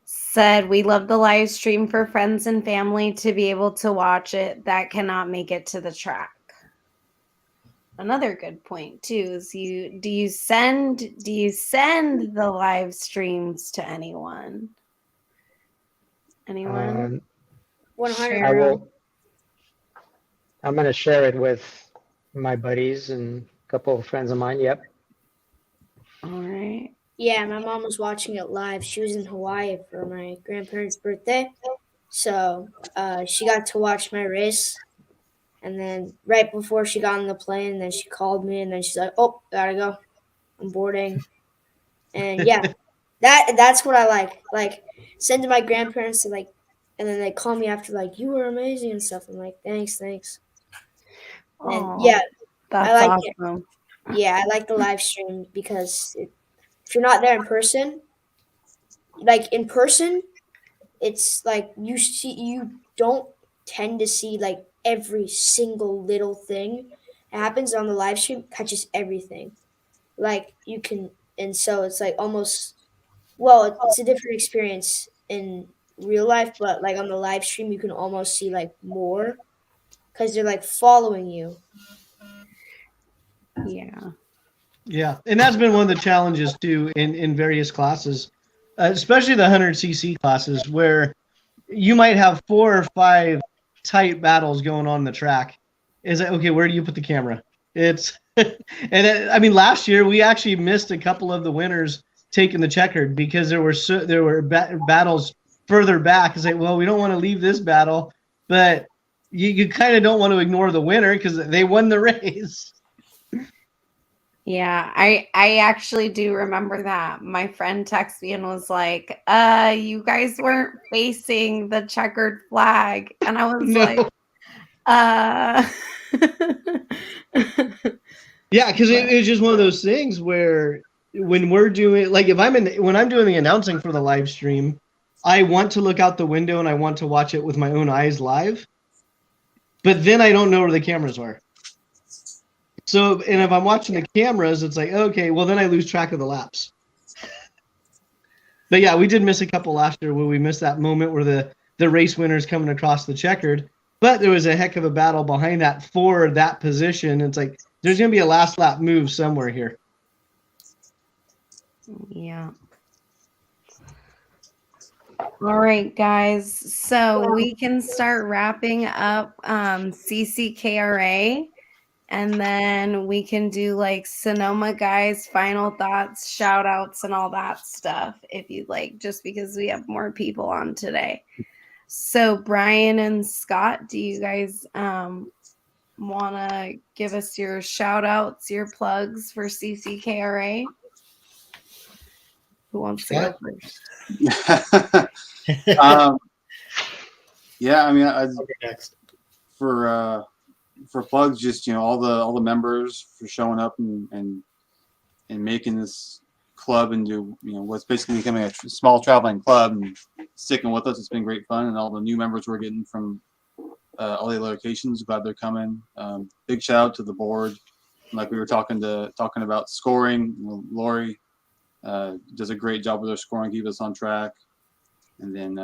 said, we love the live stream for friends and family to be able to watch it that cannot make it to the track. Another good point too is do you send the live streams to anyone? Anyone? 100. I'm going to share it with my buddies and a couple of friends of mine. Yep. All right. Yeah, my mom was watching it live. She was in Hawaii for my grandparents' birthday. So she got to watch my race. And then right before she got on the plane, then she called me, and then she's like, "Oh, gotta go. I'm boarding." And yeah, that's what I like. Like sending my grandparents to like, and then they call me after like, "You were amazing" and stuff. I'm like, "Thanks." And Oh, yeah, that's I like awesome. it. Yeah, I like the live stream because if you're not there in person, like in person, it's like you don't tend to see like every single little thing that happens. On the live stream catches everything, like you can, and so it's like almost, well, it's a different experience in real life, but like on the live stream you can almost see like more because they're like following you. Yeah. Yeah, and that's been one of the challenges too in various classes, especially the 100cc classes, where you might have 4 or 5 tight battles going on in the track. Is it okay? Where do you put the camera? It's I mean, last year we actually missed a couple of the winners taking the checkered because there were battles further back. It's like, well, we don't want to leave this battle, but you kind of don't want to ignore the winner because they won the race. Yeah, I actually do remember that. My friend texted me and was like, you guys weren't facing the checkered flag." And I was like, Yeah, because it was just one of those things where when we're doing, like, when I'm doing the announcing for the live stream, I want to look out the window and I want to watch it with my own eyes live, but then I don't know where the cameras are. So, and if I'm watching the cameras, it's like, okay, well, then I lose track of the laps. But yeah, we did miss a couple last year where we missed that moment where the race winner's coming across the checkered, but there was a heck of a battle behind that for that position. It's like, there's going to be a last lap move somewhere here. yeah. All right, guys. So we can start wrapping up CCKRA. And then we can do like Sonoma guys, final thoughts, shout outs, and all that stuff if you'd like, just because we have more people on today. So Brian and Scott, do you guys want to give us your shout outs, your plugs for CCKRA? Who wants to go first? Yeah, I mean, next. For plugs, just all the members for showing up and making this club into what's basically becoming a small traveling club and sticking with us. It's been great fun, and all the new members we're getting from all the locations. Glad they're coming. Big shout out to the board. Like we were talking about scoring. Lori does a great job with their scoring, keep us on track. And then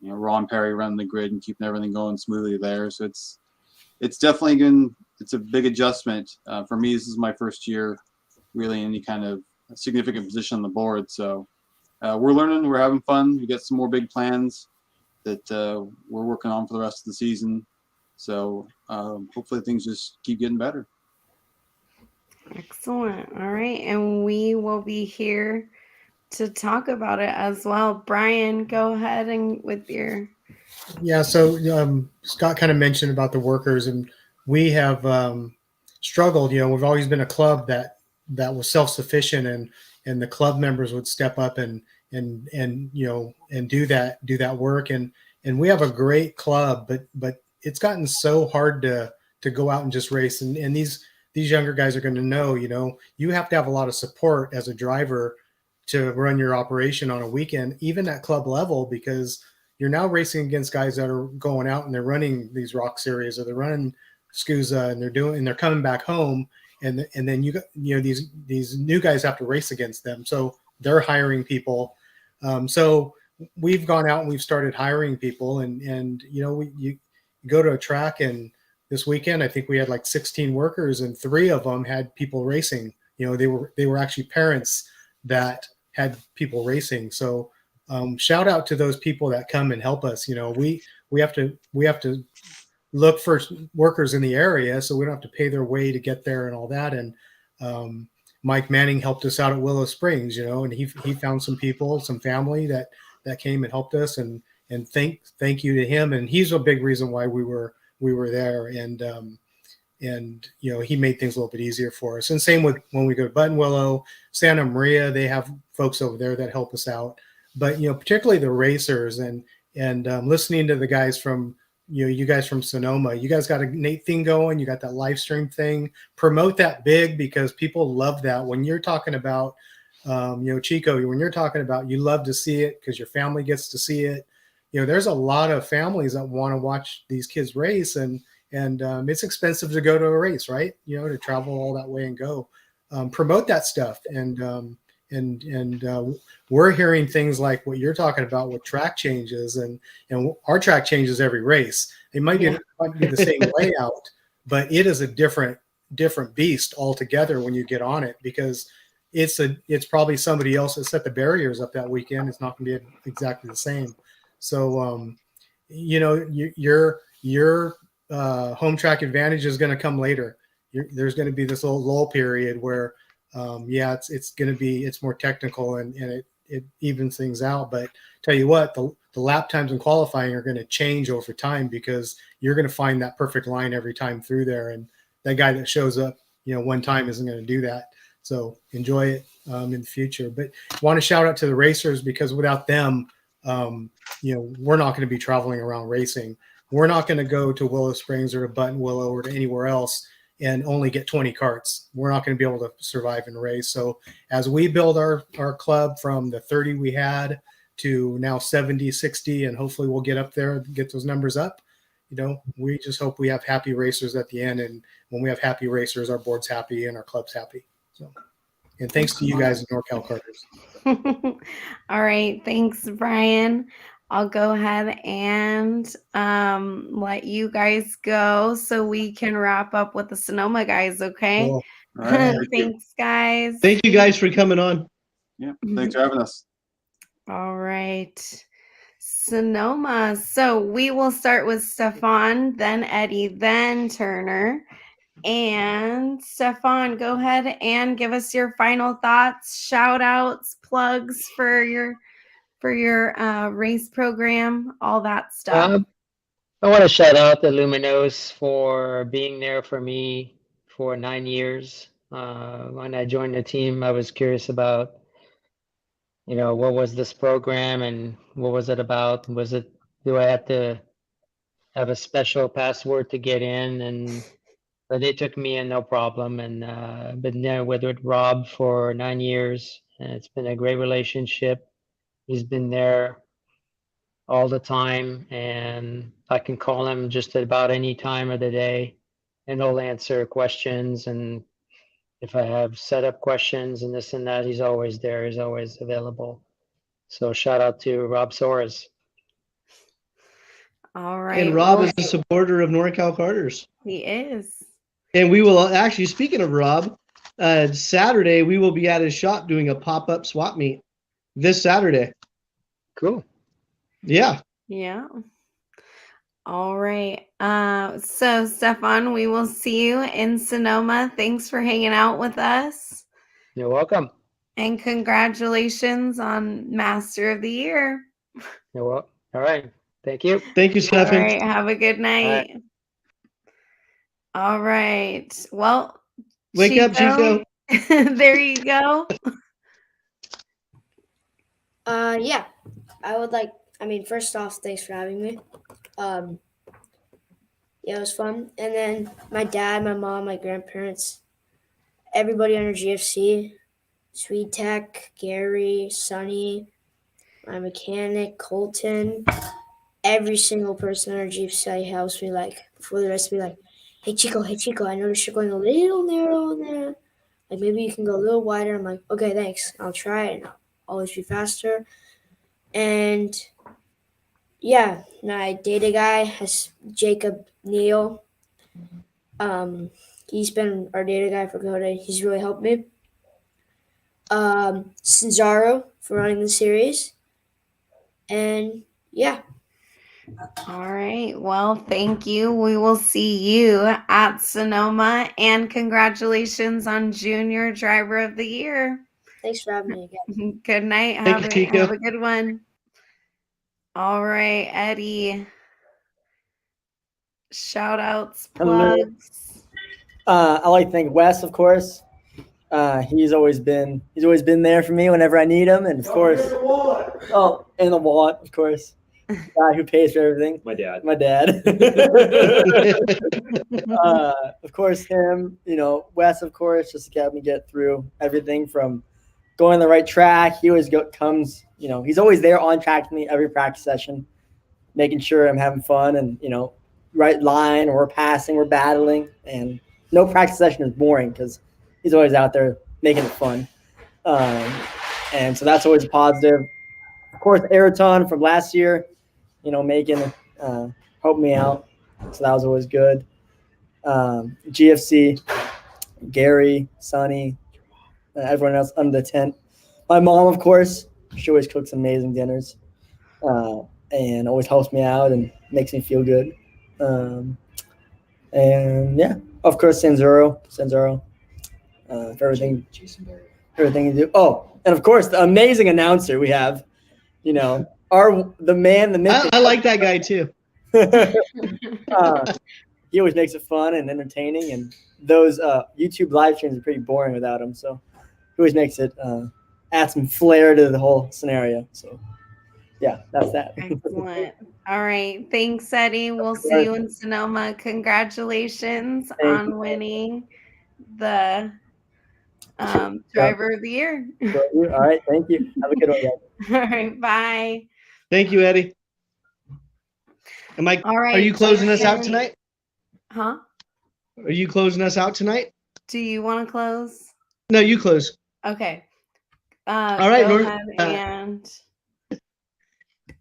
Ron Perry running the grid and keeping everything going smoothly there. So it's definitely it's a big adjustment. For me, this is my first year really in any kind of significant position on the board. So we're learning, we're having fun. We got some more big plans that we're working on for the rest of the season. So hopefully things just keep getting better. Excellent. All right. And we will be here to talk about it as well. Brian, go ahead and with your... Yeah, so Scott kind of mentioned about the workers, and we have struggled. We've always been a club that was self-sufficient, and the club members would step up and do that work, and we have a great club, but it's gotten so hard to go out and just race, and these younger guys are going to know, you have to have a lot of support as a driver to run your operation on a weekend, even at club level, because you're now racing against guys that are going out and they're running these ROK series, or they're running SCUSA, and they're coming back home, and then these new guys have to race against them, so they're hiring people. So we've gone out and we've started hiring people, and you go to a track, and this weekend I think we had like 16 workers, and 3 of them had people racing. They were actually parents that had people racing. So shout out to those people that come and help us. We have to look for workers in the area, so we don't have to pay their way to get there and all that. And Mike Manning helped us out at Willow Springs, and he found some people, some family that came and helped us, and thank you to him. And he's a big reason why we were there. And he made things a little bit easier for us. And same with when we go to Buttonwillow, Santa Maria, they have folks over there that help us out. But particularly the racers and listening to the guys from you guys from Sonoma, you guys got a neat thing going. You got that live stream thing. Promote that big, because people love that. When you're talking about, Chico, when you're talking about, you love to see it because your family gets to see it. There's a lot of families that want to watch these kids race, and it's expensive to go to a race, right? To travel all that way and go. Promote that stuff, and we're hearing things like what you're talking about with track changes, and our track changes every race. They might be the same layout, but it is a different beast altogether when you get on it, because it's probably somebody else that set the barriers up that weekend. It's not going to be exactly the same. So your home track advantage is going to come later. There's going to be this little lull period where it's more technical, and it evens things out. But tell you what, the lap times in qualifying are going to change over time, because you're going to find that perfect line every time through there. And that guy that shows up, one time isn't going to do that. So enjoy it in the future. But I want to shout out to the racers, because without them, we're not going to be traveling around racing. We're not going to go to Willow Springs or to Buttonwillow or to anywhere else and only get 20 carts. We're not going to be able to survive and race. So as we build our club from the 30 we had to now 70, 60, and hopefully we'll get up there and get those numbers up, we just hope we have happy racers at the end. And when we have happy racers, our board's happy and our club's happy. So, and thanks to you guys at NorCal Carters. All right. Thanks, Brian. I'll go ahead and let you guys go so we can wrap up with the Sonoma guys, okay? Cool. All right. Thanks, guys. Thank you guys for coming on. Yeah, thanks for having us. All right. Sonoma. So we will start with Stefan, then Eddie, then Turner. And Stefan, go ahead and give us your final thoughts, shout outs, plugs for your race program, all that stuff. I want to shout out the Luminos for being there for me for 9 years. When I joined the team, I was curious about, what was this program and what was it about? Do I have to have a special password to get in? But they took me in, no problem. And I've been there with Rob for 9 years, and it's been a great relationship. He's been there all the time, and I can call him just about any time of the day, and he'll answer questions. And if I have setup questions and this and that, he's always there. He's always available. So shout out to Rob Soares. All right. And Rob is a supporter of NorCal Carters. He is. And we will actually, speaking of Rob, Saturday we will be at his shop doing a pop-up swap meet this Saturday. Cool. Yeah. Yeah. All right. So Stefan, we will see you in Sonoma. Thanks for hanging out with us. You're welcome. And congratulations on Master of the Year. You're welcome. All right. Thank you. Thank you, Stefan. All right. Have a good night. All right. Well, wake up, Chico. There you go. Yeah. I would like, first off, thanks for having me. Yeah, it was fun. And then my dad, my mom, my grandparents, everybody under GFC, Sweet Tech, Gary, Sonny, my mechanic, Colton, every single person under GFC helps me, before the rest be like, hey Chico, I noticed you're going a little narrow in there. Maybe you can go a little wider. I'm like, okay, thanks. I'll try it, and I'll always be faster. And yeah, my data guy has Jacob Neal. He's been our data guy for Coda. He's really helped me. Cesaro for running the series. And yeah. All right. Well, thank you. We will see you at Sonoma, and congratulations on Junior Driver of the Year. Thanks for having me again. Good night. Thank you, Chico. Have a good one. All right, Eddie. Shout outs, Hello. plugs. I like to thank Wes, of course. He's always been there for me whenever I need him, and of course, and the wallet, of course. The guy who pays for everything. My dad. Of course, him. Wes, of course, just to help me get through everything from going the right track. He always comes. He's always there on track with me every practice session, making sure I'm having fun and right line, or we're passing, we're battling, and no practice session is boring because he's always out there making it fun. And so that's always a positive. Of course, Ayrton from last year, making helped me out, so that was always good. GFC, Gary, Sonny, everyone else under the tent. My mom, of course, she always cooks amazing dinners, and always helps me out and makes me feel good. And yeah, of course, Sanzuro, for everything you do. Oh, and of course, the amazing announcer we have, the man, the myth. I like that guy too. He always makes it fun and entertaining, and those YouTube live streams are pretty boring without him. So he always makes it add some flair to the whole scenario. So yeah, that's that. Excellent. All right. Thanks, Eddie. We'll see you in Sonoma. Congratulations on winning the Driver of the Year. All right. Thank you. Have a good one, guys. All right. Bye. Thank you, Eddie. All right. Are you closing us out tonight? Huh? Are you closing us out tonight? Do you want to close? No, you close. Okay. All right, go ahead and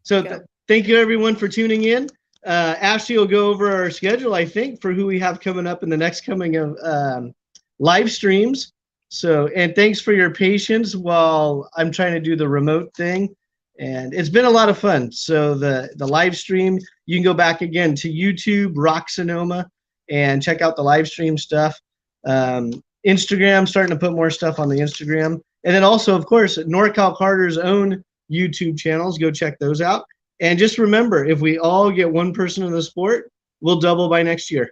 so thank you everyone for tuning in. Ashley will go over our schedule, I think, for who we have coming up in the next coming of live streams. So, and thanks for your patience while I'm trying to do the remote thing. And it's been a lot of fun. So the live stream, you can go back again to YouTube, ROK Sonoma, and check out the live stream stuff. Instagram, starting to put more stuff on the Instagram. And then also, of course, NorCal Carter's own YouTube channels. Go check those out. And just remember, if we all get one person in the sport, we'll double by next year.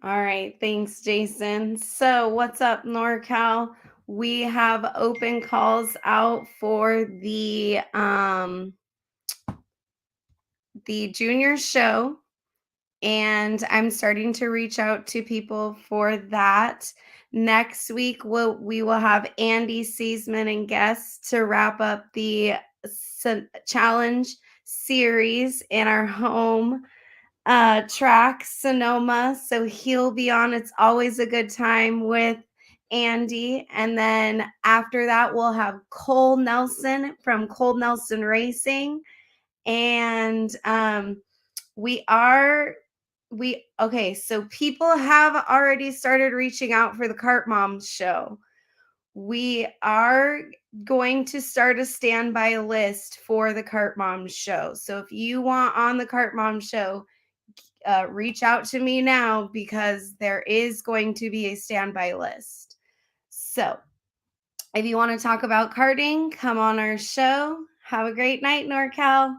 All right. Thanks, Jason. So what's up, NorCal? We have open calls out for the junior show, and I'm starting to reach out to people for that. Next week, we will have Andy Seisman and guests to wrap up the challenge series in our home track, Sonoma. So he'll be on. It's always a good time with Andy. And then after that, we'll have Cole Nelson from Cole Nelson Racing. And okay, so people have already started reaching out for the Kart Moms show. We are going to start a standby list for the Kart Moms show. So if you want on the Kart Moms show, reach out to me now, because there is going to be a standby list. So if you want to talk about karting, come on our show. Have a great night, NorCal.